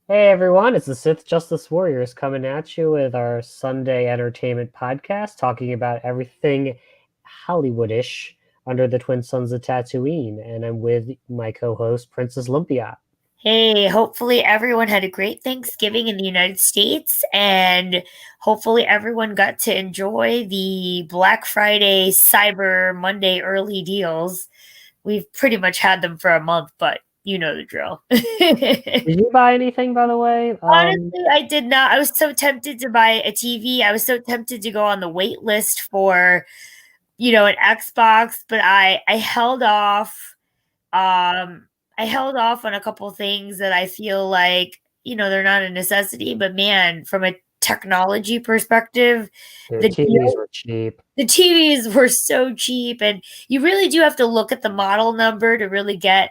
Hey everyone, it's the Sith Justice Warriors coming at you with our Sunday entertainment podcast talking about everything Hollywoodish under the Twin Suns of Tatooine. And I'm with my co host, Princess Lumpia. Hey, hopefully everyone had a great Thanksgiving in the United States, and hopefully everyone got to enjoy the Black Friday, Cyber Monday early deals. We've pretty much had them for a month, but you know the drill. Did you buy anything, by the way? Honestly, I did not. I was so tempted to buy a TV. I was so tempted to go on the wait list for, an Xbox, but I held off. I held off on a couple things that I feel like, they're not a necessity, but man, from a technology perspective, The the TVs deal were cheap. the TVs were so cheap, and you really do have to look at the model number to really get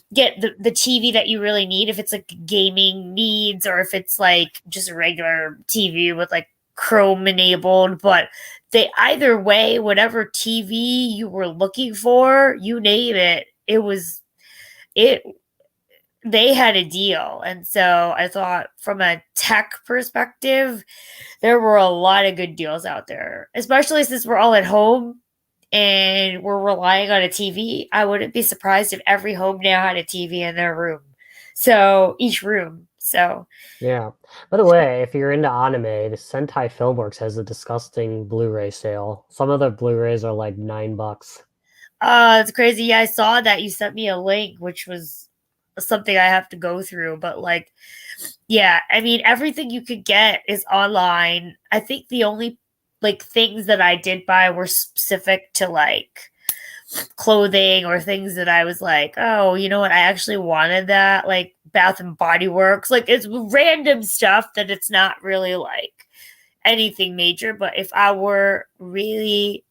the TV that you really need, if it's like gaming needs or if it's like just a regular TV with like Chrome enabled. But they either way, whatever TV you were looking for, you name it, it they had a deal. And so I thought, from a tech perspective, there were a lot of good deals out there, especially since we're all at home and we're relying on a TV. I wouldn't be surprised if every home now had a TV in their room. So each room. So Yeah. By the way, if you're into anime, the Sentai Filmworks has a disgusting Blu-ray sale. Some of the Blu-rays are like $9. it's crazy. Yeah, I saw that you sent me a link, which was something I have to go through. But like, yeah, I mean, everything you could get is online. I think the only like things that I did buy were specific to like clothing or things that I was like, oh, you know what? I actually wanted that, like Bath and Body Works. Like, it's random stuff that it's not really like anything major. But if I were really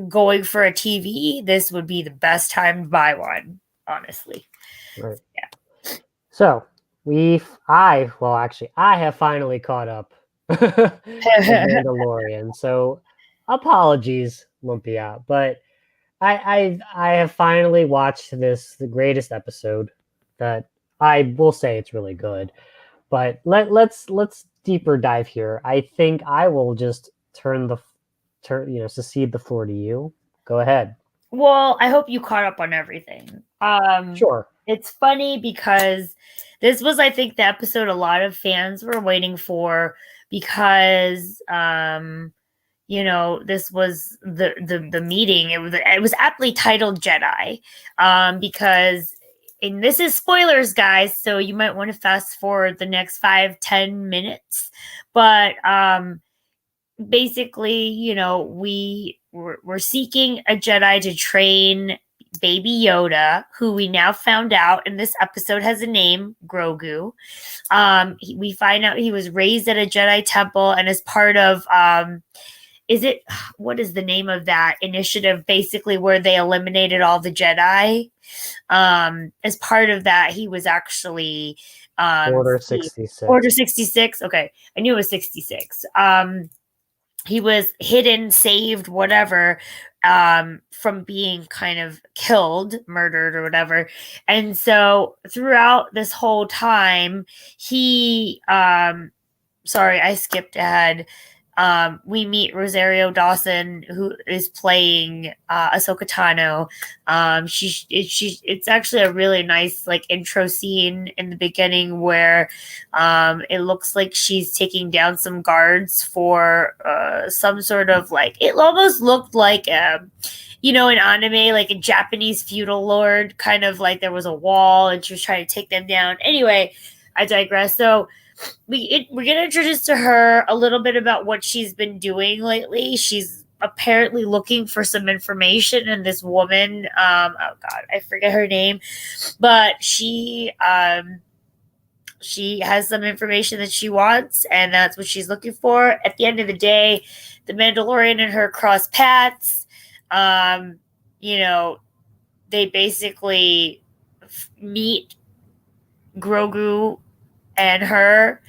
going for a TV, this would be the best time to buy one, honestly. Right. Yeah. So well, actually, I have finally caught up with Mandalorian. So apologies, Lumpia, but I have finally watched the greatest episode that I will say it's really good. But let's deeper dive here. I think I will just secede the floor to you. Go ahead. Well, I hope you caught up on everything. Sure. It's funny because this was, I think, the episode a lot of fans were waiting for, because this was the meeting. It was aptly titled Jedi, because, and this is spoilers, guys, so you might want to fast forward the next 5-10 minutes. But basically, we're seeking a Jedi to train baby Yoda, who we now found out in this episode has a name, Grogu. We find out he was raised at a Jedi temple, and as part of is it what is the name of that initiative, basically where they eliminated all the Jedi? As part of that, he was actually Order 66. Order 66. Okay, I knew it was 66. He was hidden, saved, whatever, from being kind of killed, murdered, or whatever. And so throughout this whole time, he, sorry, I skipped ahead. We meet Rosario Dawson, who is playing Ahsoka Tano. It's actually a really nice like intro scene in the beginning where it looks like she's taking down some guards for some sort of like, it almost looked like an anime, like a Japanese feudal lord, kind of like there was a wall and she was trying to take them down. Anyway, I digress. So we're gonna introduce to her a little bit about what she's been doing lately. She's apparently looking for some information, and this woman, oh god, I forget her name, but she has some information that she wants, and that's what she's looking for. At the end of the day, the Mandalorian and her cross paths. Um, they basically meet Grogu and her.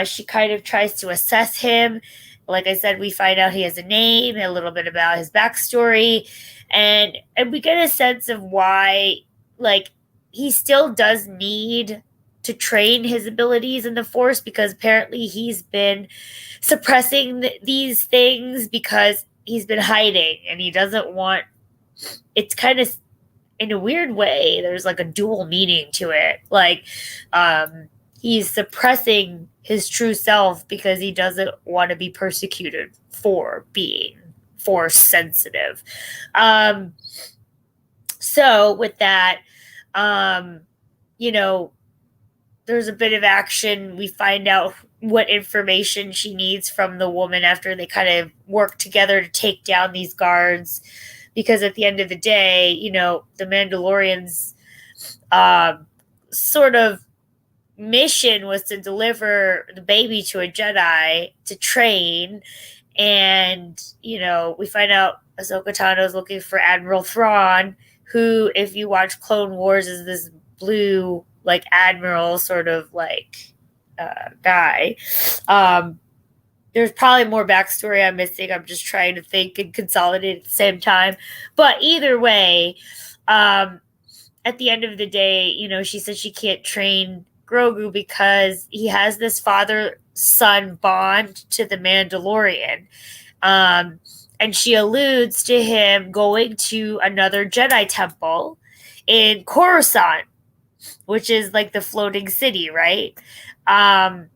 She kind of tries to assess him. Like I said, we find out he has a name, a little bit about his backstory, and we get a sense of why, like, he still does need to train his abilities in the Force, because apparently he's been suppressing these things because he's been hiding and he doesn't want. It's kind of in a weird way. There's like a dual meaning to it. Like, he's suppressing his true self because he doesn't want to be persecuted for being Force sensitive. So with that, you know, there's a bit of action. We find out what information she needs from the woman after they kind of work together to take down these guards. Because at the end of the day, you know, the Mandalorians sort of mission was to deliver the baby to a Jedi to train. And, you know, we find out Ahsoka Tano is looking for Admiral Thrawn, who, if you watch Clone Wars, is this blue, like, admiral sort of like guy. There's probably more backstory I'm missing. I'm just trying to think and consolidate at the same time. But either way, at the end of the day, you know, she said she can't train Grogu because he has this father-son bond to the Mandalorian. And she alludes to him going to another Jedi temple in Coruscant, which is like the floating city, right? And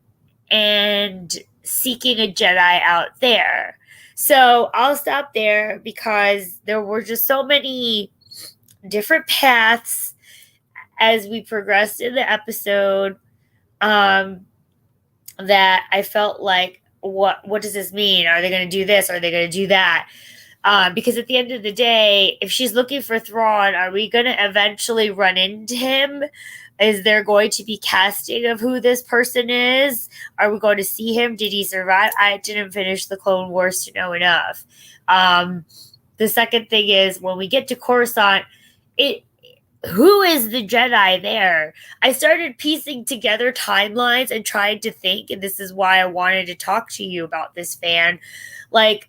seeking a Jedi out there. So I'll stop there because there were just so many different paths as we progressed in the episode, that I felt like, what does this mean? Are they going to do this? Are they going to do that? Because at the end of the day, if she's looking for Thrawn, are we going to eventually run into him? Is there going to be casting of who this person is? Are we going to see him? Did he survive? I didn't finish the Clone Wars to know enough. The second thing is, when we get to Coruscant, who is the Jedi there? I started piecing together timelines and trying to think, and this is why I wanted to talk to you about this, fan. Like,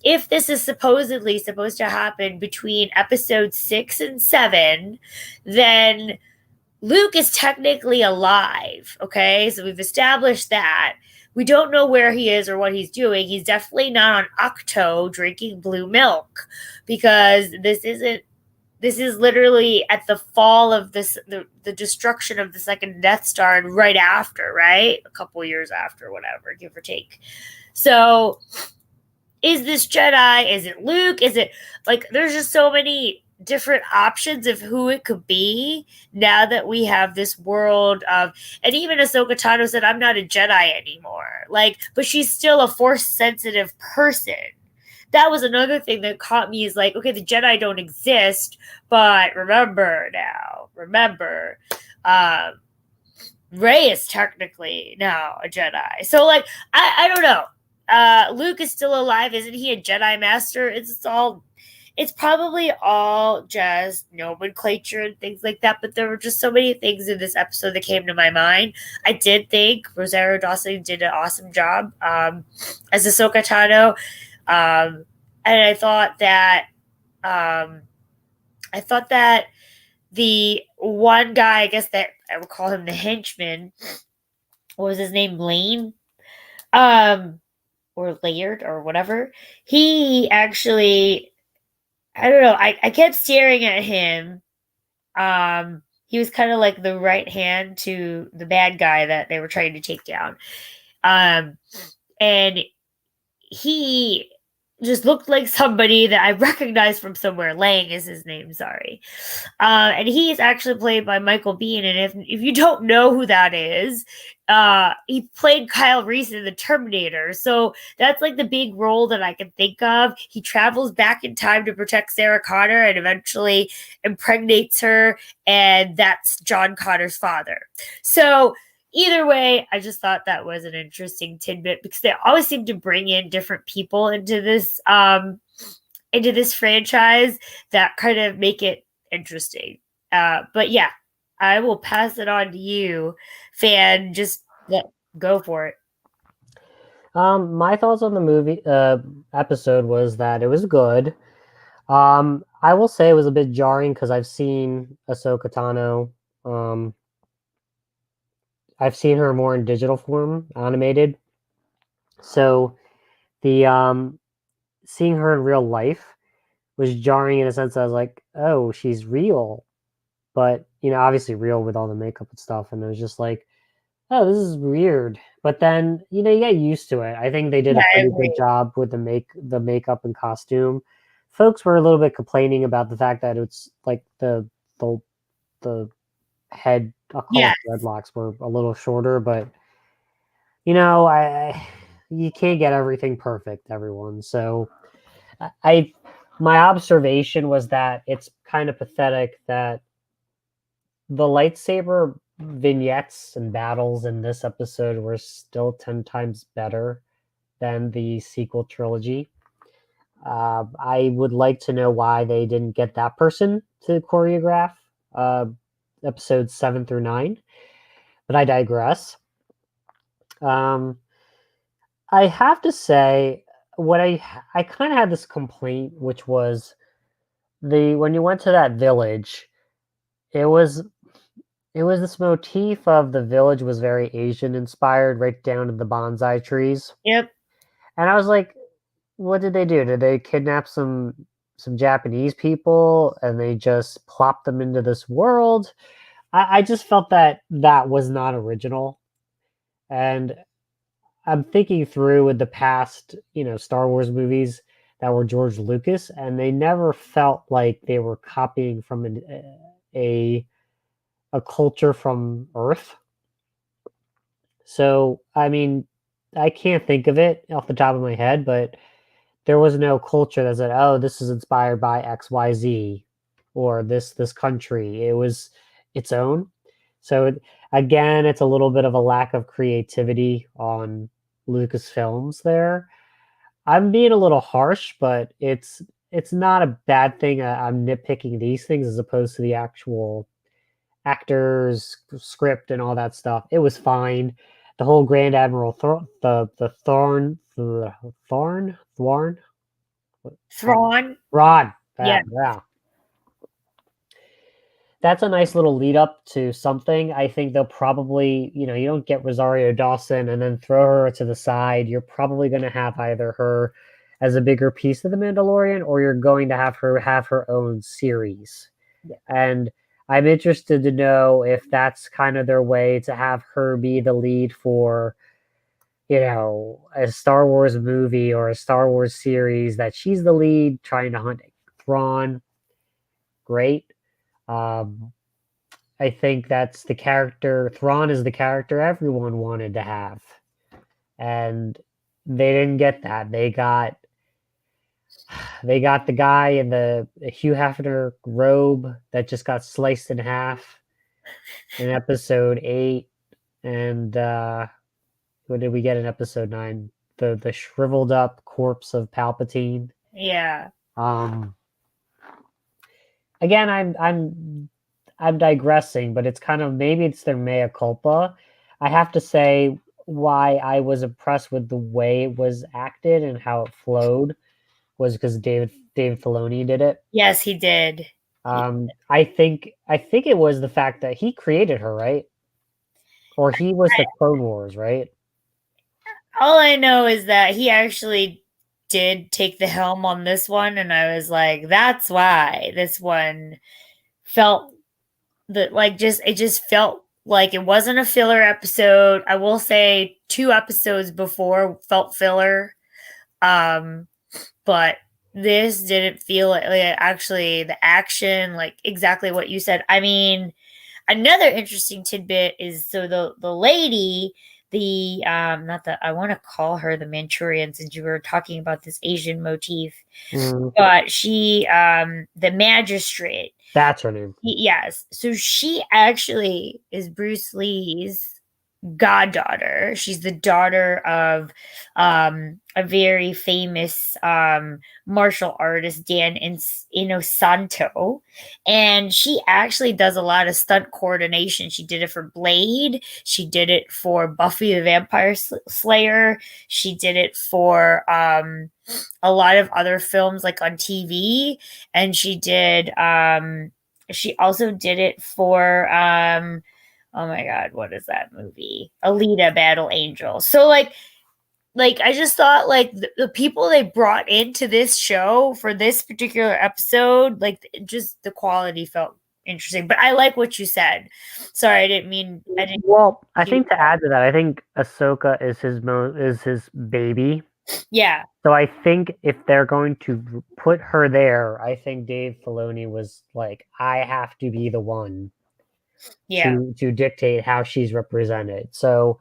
if this is supposedly supposed to happen between episode 6 and 7, then Luke is technically alive, okay? So we've established that. We don't know where he is or what he's doing. He's definitely not on Octo drinking blue milk, because this is literally at the fall of the destruction of the second Death Star, and right after, right? A couple years after, whatever, give or take. So is this Jedi? Is it Luke? Is it, like, there's just so many different options of who it could be now that we have this world of, and even Ahsoka Tano said, I'm not a Jedi anymore. Like, but she's still a Force sensitive person. That was another thing that caught me, is like, okay, the Jedi don't exist, but remember, Rey is technically now a Jedi. So, like, I don't know. Luke is still alive. Isn't he a Jedi Master? It's probably all just nomenclature and things like that, but there were just so many things in this episode that came to my mind. I did think Rosario Dawson did an awesome job as Ahsoka Tano. And I thought that the one guy, I guess that I would call him the henchman, what was his name, Lane? Or Laird or whatever. He actually, I don't know, I kept staring at him. He was kind of like the right hand to the bad guy that they were trying to take down. And he just looked like somebody that I recognized from somewhere. Lang is his name, sorry. And he's actually played by Michael Biehn. And if you don't know who that is, he played Kyle Reese in The Terminator. So that's like the big role that I can think of. He travels back in time to protect Sarah Connor and eventually impregnates her. And that's John Connor's father. So either way, I just thought that was an interesting tidbit, because they always seem to bring in different people into this franchise that kind of make it interesting. But yeah, I will pass it on to you, fan. Just go for it. My thoughts on the movie episode was that it was good. I will say it was a bit jarring because I've seen Ahsoka Tano I've seen her more in digital form, animated. So the seeing her in real life was jarring in a sense. I was like, oh, she's real, but obviously real with all the makeup and stuff. And it was just like, oh, this is weird. But then you get used to it. I think they did Yeah, a I pretty good agree. job with the makeup and costume. Folks were a little bit complaining about the fact that it's like the the head, I'll call Yeah, it dreadlocks, were a little shorter, but I you can't get everything perfect, everyone. So I my observation was that it's kind of pathetic that the lightsaber vignettes and battles in this episode were still 10 times better than the sequel trilogy. I would like to know why they didn't get that person to choreograph uh, episodes 7 through 9, but I digress. Um, I have to say, what I kind of had this complaint, which was the when you went to that village, it was it was this motif of the village was very Asian inspired, right down to the bonsai trees. yep. And I was like, what did they do? Did they kidnap some Japanese people and they just plop them into this world? I just felt that that was not original. And I'm thinking through with the past, Star Wars movies that were George Lucas, and they never felt like they were copying from a a culture from Earth. So, I mean, I can't think of it off the top of my head, but there was no culture that said, "Oh, this is inspired by XYZ or this country." It was its own. So again, it's a little bit of a lack of creativity on Lucasfilms there. I'm being a little harsh, but it's not a bad thing. I'm nitpicking these things as opposed to the actual actors, script, and all that stuff. It was fine. The whole Grand Admiral the Thorn, uh, Thrawn. Rod. Yeah. Yeah, that's a nice little lead up to something. I think they'll probably, you don't get Rosario Dawson and then throw her to the side. You're probably going to have either her as a bigger piece of the Mandalorian, or you're going to have her own series. Yeah. And I'm interested to know if that's kind of their way to have her be the lead for, a Star Wars movie or a Star Wars series, that she's the lead trying to hunt Thrawn. Great. Um, I think that's the character. Thrawn is the character everyone wanted to have, and they didn't get that. They got the guy in the Hugh Hefner robe that just got sliced in half in episode 8, and what did we get in episode 9? The shriveled up corpse of Palpatine. Yeah. Um, again, I'm digressing, but it's kind of, maybe it's their mea culpa. I have to say why I was impressed with the way it was acted and how it flowed was because David Filoni did it. Yes, he did. I think it was the fact that he created her, right? Or he was the Clone Wars, right? All I know is that he actually did take the helm on this one, and I was like, that's why this one felt that like just it just felt like it wasn't a filler episode. I will say 2 episodes before felt filler. Um, but this didn't feel like actually the action, like exactly what you said. I mean, another interesting tidbit is so the lady, the not the I want to call her the Manchurian since you were talking about this Asian motif, Mm, but she the magistrate. that's her name. Yes, so she actually is Bruce Lee's goddaughter. She's the daughter of a very famous martial artist, Dan Inosanto. And she actually does a lot of stunt coordination. She did it for Blade. She did it for Buffy the Vampire Slayer. She did it for a lot of other films like on TV. And she also did it for Oh my god, what is that movie? Alita Battle Angel. So like I just thought like the people they brought into this show for this particular episode, like just the quality felt interesting. But I like what you said. Sorry, I didn't Well, I do think to that. add to that, I think Ahsoka is his baby. Yeah, So I think if they're going to put her there, I think Dave Filoni was like, I have to be the one yeah, to dictate how she's represented. So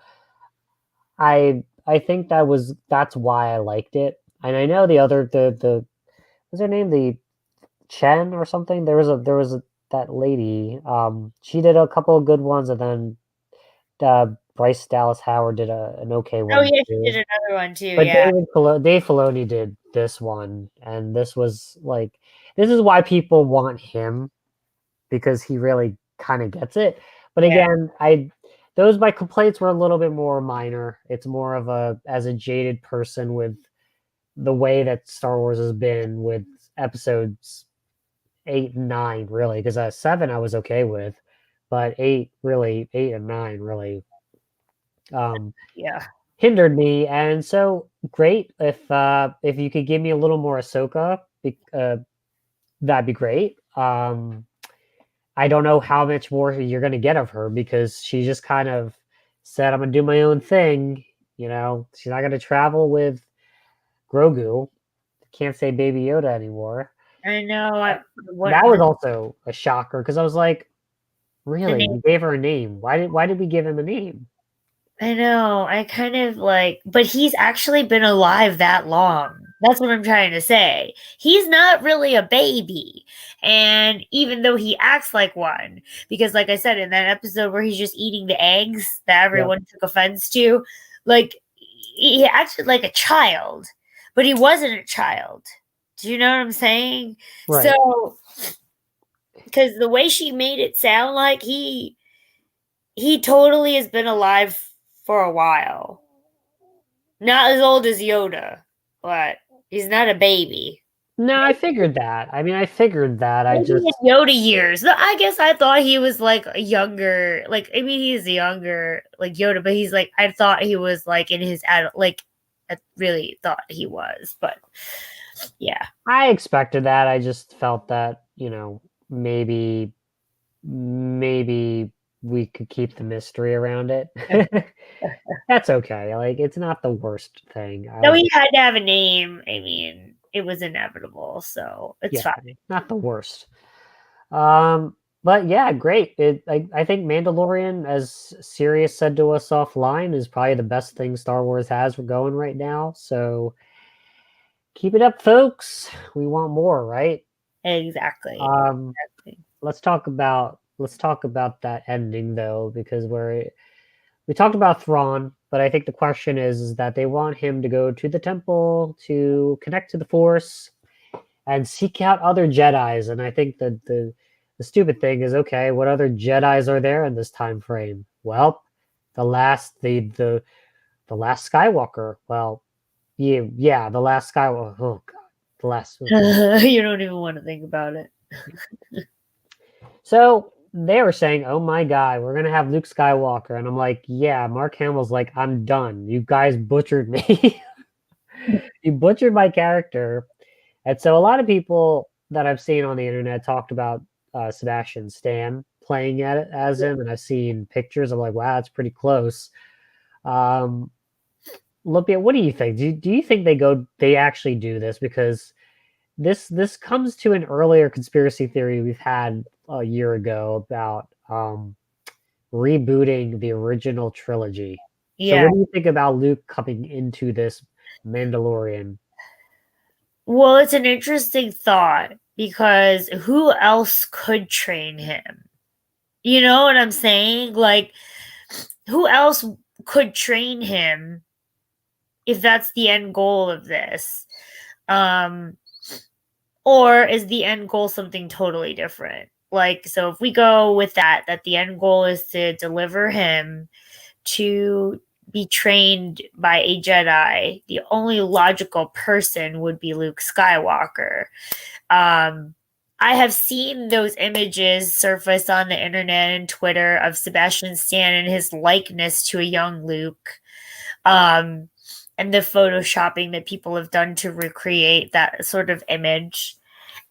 I think that's why I liked it. And I know the other the what's her name? The Chen or something? There was that lady. She did a couple of good ones, and then Bryce Dallas Howard did an okay oh one yeah, she too. did another one too. But Yeah, Dave Filoni did this one, and this was like this is why people want him because he really kind of gets it. But yeah, again, I those my complaints were a little bit more minor. It's more of a as a jaded person with the way that Star Wars has been with episodes 8 and 9, really, because 7 I was okay with, but 8 and 9 really um, yeah. hindered me. And so great if you could give me a little more Ahsoka, that'd be great. I don't know how much more you're gonna get of her because she just kind of said, "I'm gonna do my own thing." You know, she's not gonna travel with Grogu. Can't say Baby Yoda anymore. I know. What That was also a shocker because I was like, the "Really? name? You gave her a name? Why did we give him a name?" I know. I kind of like, but he's actually been alive that long. That's what I'm trying to say. He's not really a baby. And even though he acts like one, because like I said, in that episode where he's just eating the eggs that Yep. everyone took offense to, like he acted like a child, but he wasn't a child. Do you know what I'm saying? Right. So, because the way she made it sound like he totally has been alive for a while. Not as old as Yoda, but he's not a baby. No, I figured that. I mean, I figured that. I Maybe just in Yoda years. No, I guess I thought he was like a younger, like I mean he's younger like Yoda, but he's like I thought he was like in his adult like I really thought he was, but yeah. I expected that. I just felt that, maybe we could keep the mystery around it. That's okay. Like it's not the worst thing. No, he had to have a name. I mean, it was inevitable, so it's Yeah, fine. not the worst. But yeah, great. I think Mandalorian, as Sirius said to us offline, is probably the best thing Star Wars has going right now. So keep it up, folks. We want more, right? Exactly. Um, let's talk about that ending though, because we talked about Thrawn, but I think the question is that they want him to go to the temple to connect to the Force and seek out other Jedi's. And I think that the stupid thing is, okay, what other Jedi's are there in this time frame? Well, the last Skywalker. Well, yeah, the last Skywalker. Oh god, the last. You don't even want to think about it. So they were saying, "Oh my god, we're gonna have Luke Skywalker," and I'm like, "Yeah." Mark Hamill's like, "I'm done. You guys butchered me. You butchered my character." And so a lot of people that I've seen on the internet talked about Sebastian Stan playing at it as him, and I've seen pictures. I'm like, wow, that's pretty close. Um, Olympia, what do you think? Do you think they actually do this? Because this comes to an earlier conspiracy theory we've had a year ago about rebooting the original trilogy. So Yeah. what do you think about Luke coming into this Mandalorian? Well, it's an interesting thought because who else could train him? You know what I'm saying? Like, who else could train him if that's the end goal of this? Um, or is the end goal something totally different? Like, so if we go with that the end goal is to deliver him to be trained by a Jedi, the only logical person would be Luke Skywalker. Um, I have seen those images surface on the internet and Twitter of Sebastian Stan and his likeness to a young Luke. Um, and the photoshopping that people have done to recreate that sort of image.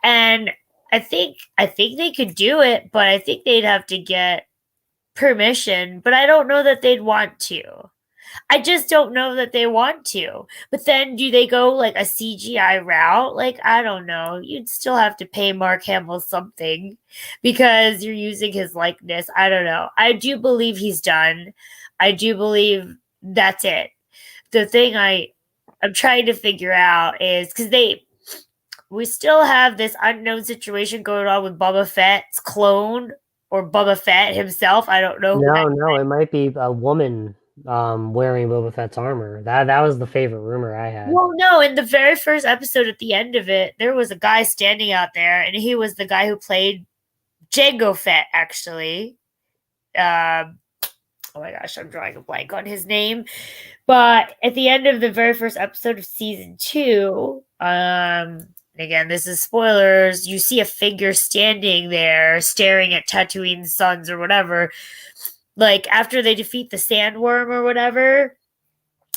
And I think they could do it, but I think they'd have to get permission, but I don't know that they'd want to. I just don't know that they want to. But then do they go like a CGI route? Like, I don't know. You'd still have to pay Mark Hamill something because you're using his likeness. I don't know. I do believe he's done. I do believe that's it. The thing I'm trying to figure out is because we still have this unknown situation going on with Boba Fett's clone or Boba Fett himself. I don't know who that. No, it might be a woman wearing Boba Fett's armor. That was the favorite rumor I had. Well, no, in the very first episode at the end of it, there was a guy standing out there, and he was the guy who played Jango Fett, actually. Oh my gosh, I'm drawing a blank on his name. But at the end of the very first episode of season 2, again, this is spoilers, you see a figure standing there staring at Tatooine's sons or whatever. Like after they defeat the sandworm or whatever,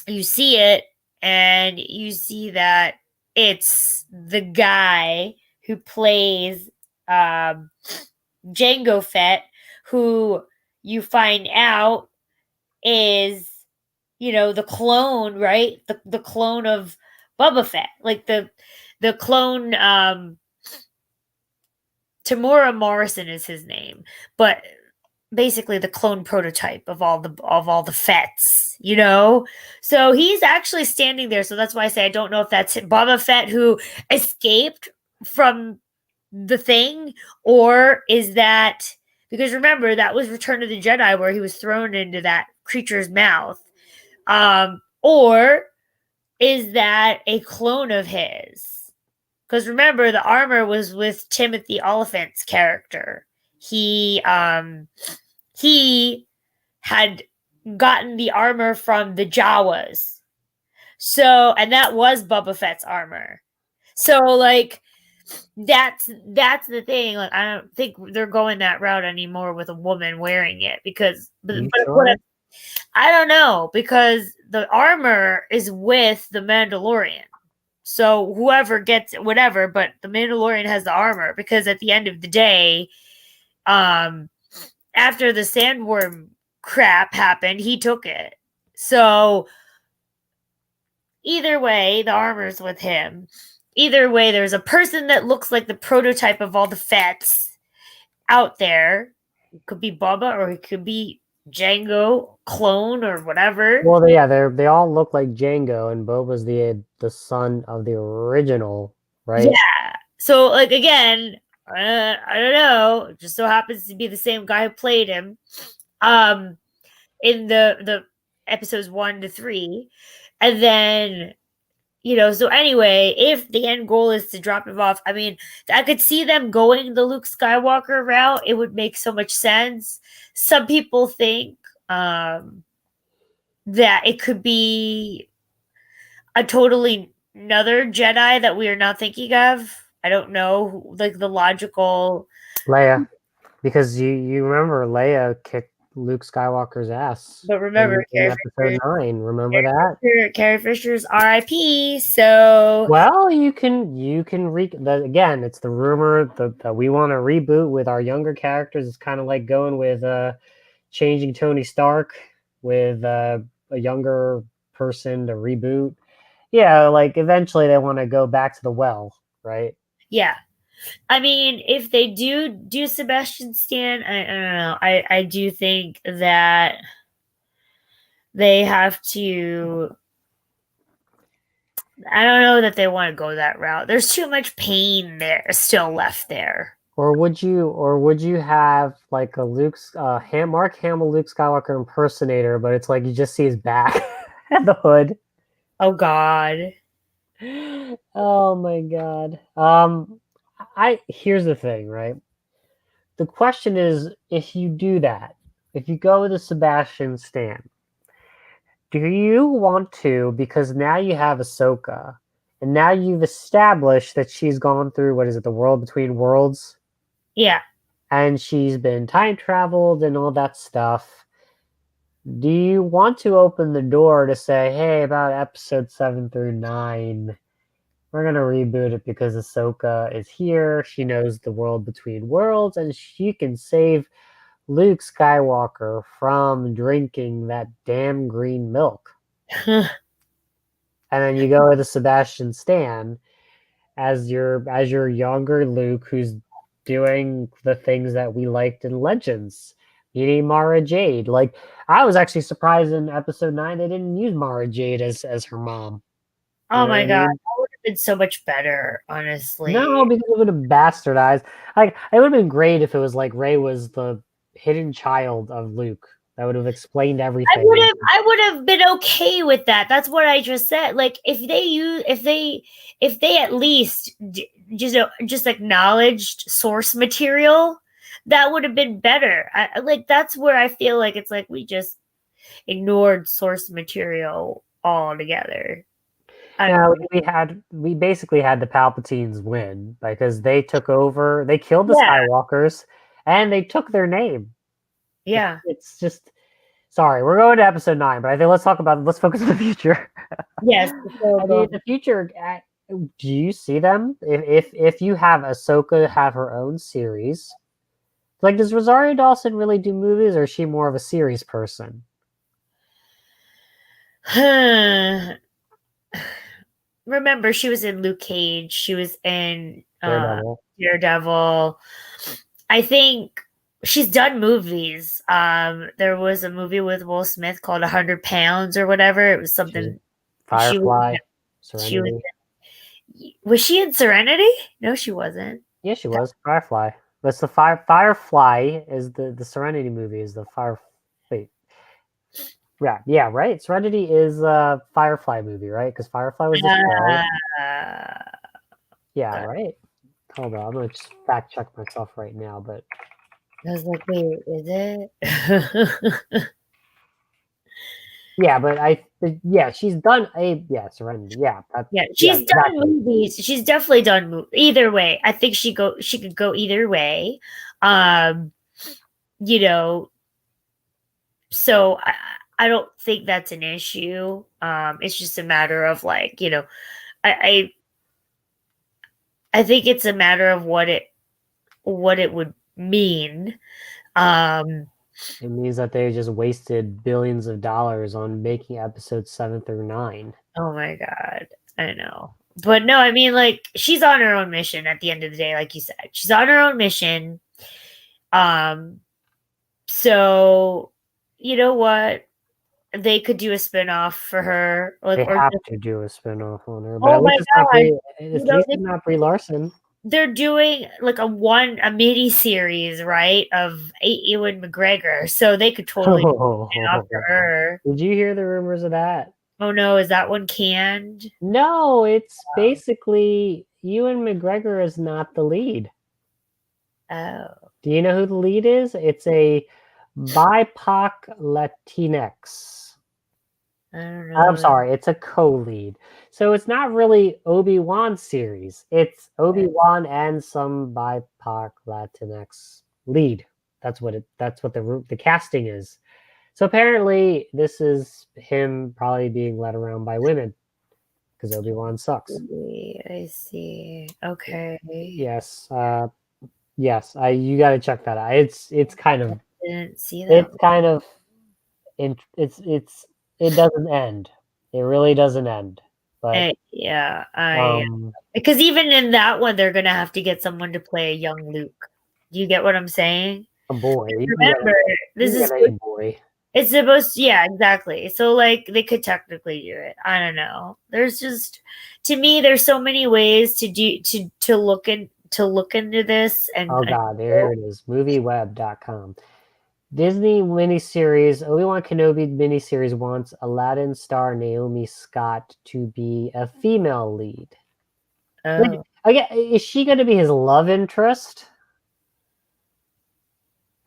you see it and you see that it's the guy who plays Jango Fett, who you find out is, the clone, right? The clone of Boba Fett, like the clone. Tamora Morrison is his name, but basically the clone prototype of all the Fetts, So he's actually standing there. So that's why I say I don't know if that's Boba Fett who escaped from the thing, or is that because remember that was Return of the Jedi where he was thrown into that creature's mouth, or is that a clone of his? Because remember the armor was with Timothy Oliphant's character. He had gotten the armor from the Jawas. So, and that was Boba Fett's armor. So, like, that's the thing. Like, I don't think they're going that route anymore with a woman wearing it because, but sure? I don't know, because the armor is with the Mandalorian. So whoever gets it, whatever, but the Mandalorian has the armor because at the end of the day, after the sandworm crap happened, he took it. So either way, the armor's with him. Either way, there's a person that looks like the prototype of all the Fetts out there. It could be Bubba or it could be Django clone or whatever. Well, yeah, they all look like Django, and Boba's the son of the original, right? Yeah. So, like, again, I don't know. It just so happens to be the same guy who played him in the episodes 1 to 3. And then, so anyway, if the end goal is to drop him off, I mean, I could see them going the Luke Skywalker route. It would make so much sense. Some people think that it could be a totally another Jedi that we are not thinking of. I don't know, like the logical Leia, because you remember Leia kicked Luke Skywalker's ass. But remember, in episode 9. Remember that? Carrie Fisher's R.I.P. So well, you can again. It's the rumor that we want to reboot with our younger characters. It's kind of like going with changing Tony Stark with a younger person to reboot. Yeah, like eventually they want to go back to the well, right? Yeah. I mean, if they do Sebastian Stan, I don't know. I do think that they have to. I don't know that they want to go that route. There's too much pain there still left there. Or would you have like a Mark Hamill Luke Skywalker impersonator, but it's like you just see his back at the hood. Oh God. Oh my God. Here's the thing, right? The question is, if you do that, if you go with a Sebastian Stan, do you want to, because now you have Ahsoka, And now you've established that she's gone through, what is it, the world between worlds? Yeah. And she's been time traveled and all that stuff. Do you want to open the door to say, hey, about episode 7 through 9, we're going to reboot it because Ahsoka is here. She knows the world between worlds, and she can save Luke Skywalker from drinking that damn green milk. And then you go to Sebastian Stan as your younger Luke, who's doing the things that we liked in Legends, meeting Mara Jade. Like, I was actually surprised in episode 9 they didn't use Mara Jade as her mom. You Oh know what my I god, mean? that would have been so much better, honestly. No, because it would have bastardized. Like, it would have been great if it was like Rey was the hidden child of Luke. That would have explained everything. I would have been okay with that. That's what I just said. Like if they at least just acknowledged source material, that would have been better. Like that's where I feel like it's like we just ignored source material altogether. Yeah, we basically had the Palpatines win because they took over, they killed the Yeah. Skywalkers, and they took their name. Yeah. It's just sorry, we're going to episode 9, but I think let's focus on the future. Yes. I mean, the future. Do you see them? If you have Ahsoka have her own series, like does Rosario Dawson really do movies, or is she more of a series person? Remember, she was in Luke Cage. She was in Daredevil. I think she's done movies. There was a movie with Will Smith called 100 Pounds or whatever. It was something. Firefly. She was she in Serenity? No, she wasn't. Yeah, she was. Firefly. That's the Firefly is the Serenity movie is the Fire. Wait. Yeah, right. Serenity is a Firefly movie, right? Because Firefly was the show. Yeah, right. Hold on, I'm gonna just fact check myself right now, but I was like, wait, is it? yeah, but she's done Serenity. Yeah, she's done movies. She's definitely done movies. Either way, I think she could go either way. You know, so I don't think that's an issue. It's just a matter of like, I think it's a matter of what it would mean. It means that they just wasted billions of dollars on making episodes 7 through 9. Oh my god, I know. But no, I mean, like, she's on her own mission at the end of the day, like you said. She's on her own mission. So you know what? They could do a spinoff for her. They have to do a spinoff on her, but oh at my least god, it's not Brie Larson. They're doing like a mini series, right, of Ewan McGregor, so they could totally after her. Did you hear the rumors of that? Oh no, is that one canned? No, it's basically Ewan McGregor is not the lead. Oh. Do you know who the lead is? It's a BIPOC Latinx. I don't know. I'm sorry, it's a co-lead. So it's not really Obi-Wan series. It's Obi-Wan and some BIPOC Latinx lead. That's what the casting is. So apparently this is him probably being led around by women because Obi-Wan sucks. I see. Okay. Yes. Yes. You got to check that out. It's kind of. I didn't see that. It's kind of. It doesn't end. It really doesn't end. But because even in that one, they're gonna have to get someone to play a young Luke. Do you get what I'm saying? A boy. Remember, this is a boy. It's supposed, yeah, exactly. So like they could technically do it. I don't know. There's just, to me, there's so many ways to look into this. And oh god, there it is. Movieweb.com. Disney miniseries, Obi-Wan Kenobi miniseries wants Aladdin star Naomi Scott to be a female lead. Again, is she going to be his love interest?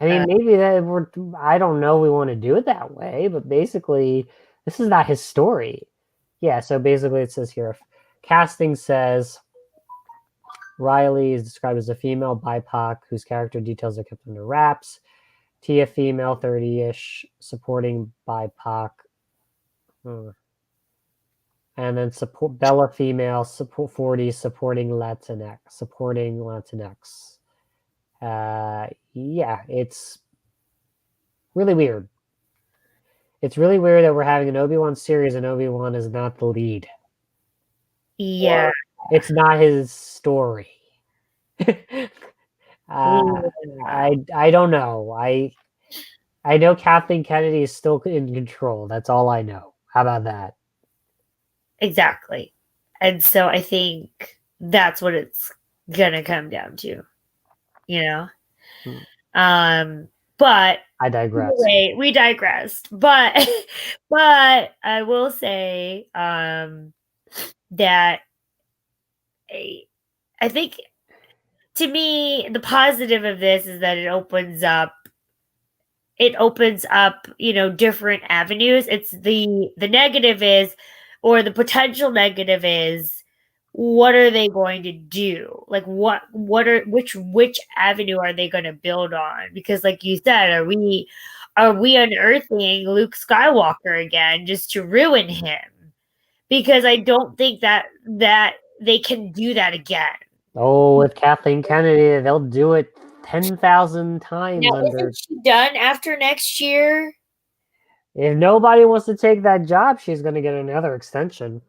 I mean, maybe I don't know if we want to do it that way, but basically, this is not his story. Yeah, so basically it says here, casting says Riley is described as a female BIPOC whose character details are kept under wraps. Tia, female, 30-ish, supporting BIPOC. And then support Bella, female, support 40, supporting Latinx. Yeah, it's really weird. It's really weird that we're having an Obi-Wan series and Obi-Wan is not the lead. Yeah. It's not his story. I don't know. I know Kathleen Kennedy is still in control. That's all I know. How about that? Exactly. And so I think that's what it's gonna come down to, you know. But I digress. anyway, we digressed. But but I will say that I think to me the positive of this is that it opens up, different avenues. It's the negative is, or the potential negative is, what are they going to do? Like which avenue are they going to build on? Because like you said, are we unearthing Luke Skywalker again just to ruin him? Because I don't think that they can do that again. Oh, with Kathleen Kennedy, they'll do it 10,000 times Now, under. isn't she done after next year? If nobody wants to take that job, she's going to get another extension.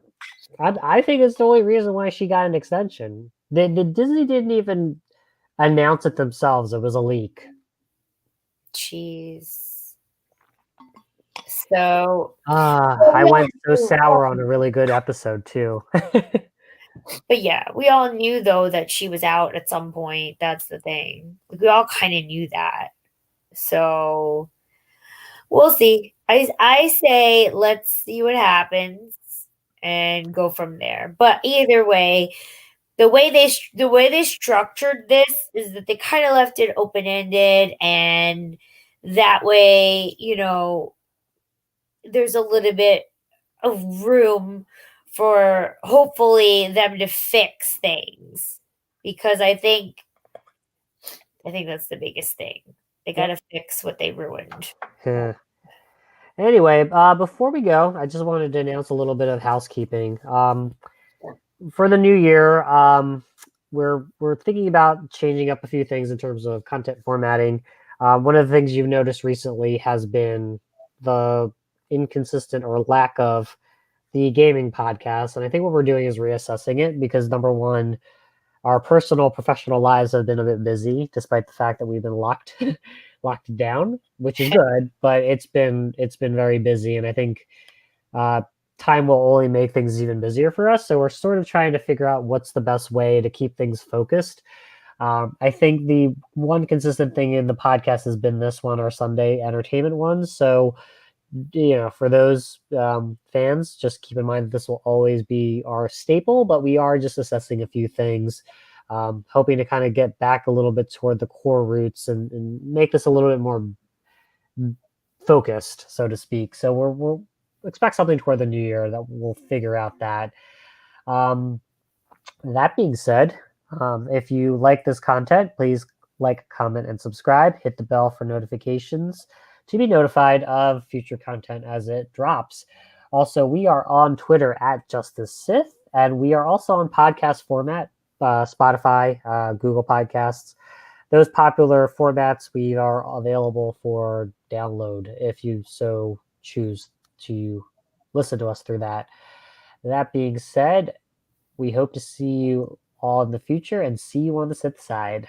I think it's the only reason why she got an extension. Disney didn't even announce it themselves. It was a leak. Jeez. So I went so sour on a really good episode too. but yeah, we all knew though that she was out at some point. That's the thing. Like, we all kind of knew that. So we'll see. I say let's see what happens and go from there. But either way, the way they structured this is that they kind of left it open ended, and that way, there's a little bit of room for hopefully them to fix things, because I think that's the biggest thing. They got to fix what they ruined. Yeah. Anyway, before we go, I just wanted to announce a little bit of housekeeping. For the new year, we're thinking about changing up a few things in terms of content formatting. One of the things you've noticed recently has been the inconsistent or lack of the gaming podcast, and I think what we're doing is reassessing it because number one, our personal professional lives have been a bit busy, despite the fact that we've been locked down, which is good, but it's been very busy, and I think time will only make things even busier for us. So we're sort of trying to figure out what's the best way to keep things focused. I think the one consistent thing in the podcast has been this one, our Sunday entertainment ones. So, for those fans, just keep in mind that this will always be our staple, but we are just assessing a few things, hoping to kind of get back a little bit toward the core roots and make this a little bit more focused, so to speak. So we'll expect something toward the new year that we'll figure out that. That being said, if you like this content, please like, comment, and subscribe. Hit the bell for notifications to be notified of future content as it drops. Also, we are on Twitter at Justice Sith, and we are also on podcast format, Spotify, Google Podcasts. Those popular formats, we are available for download if you so choose to listen to us through that. That being said, we hope to see you all in the future and see you on the Sith side.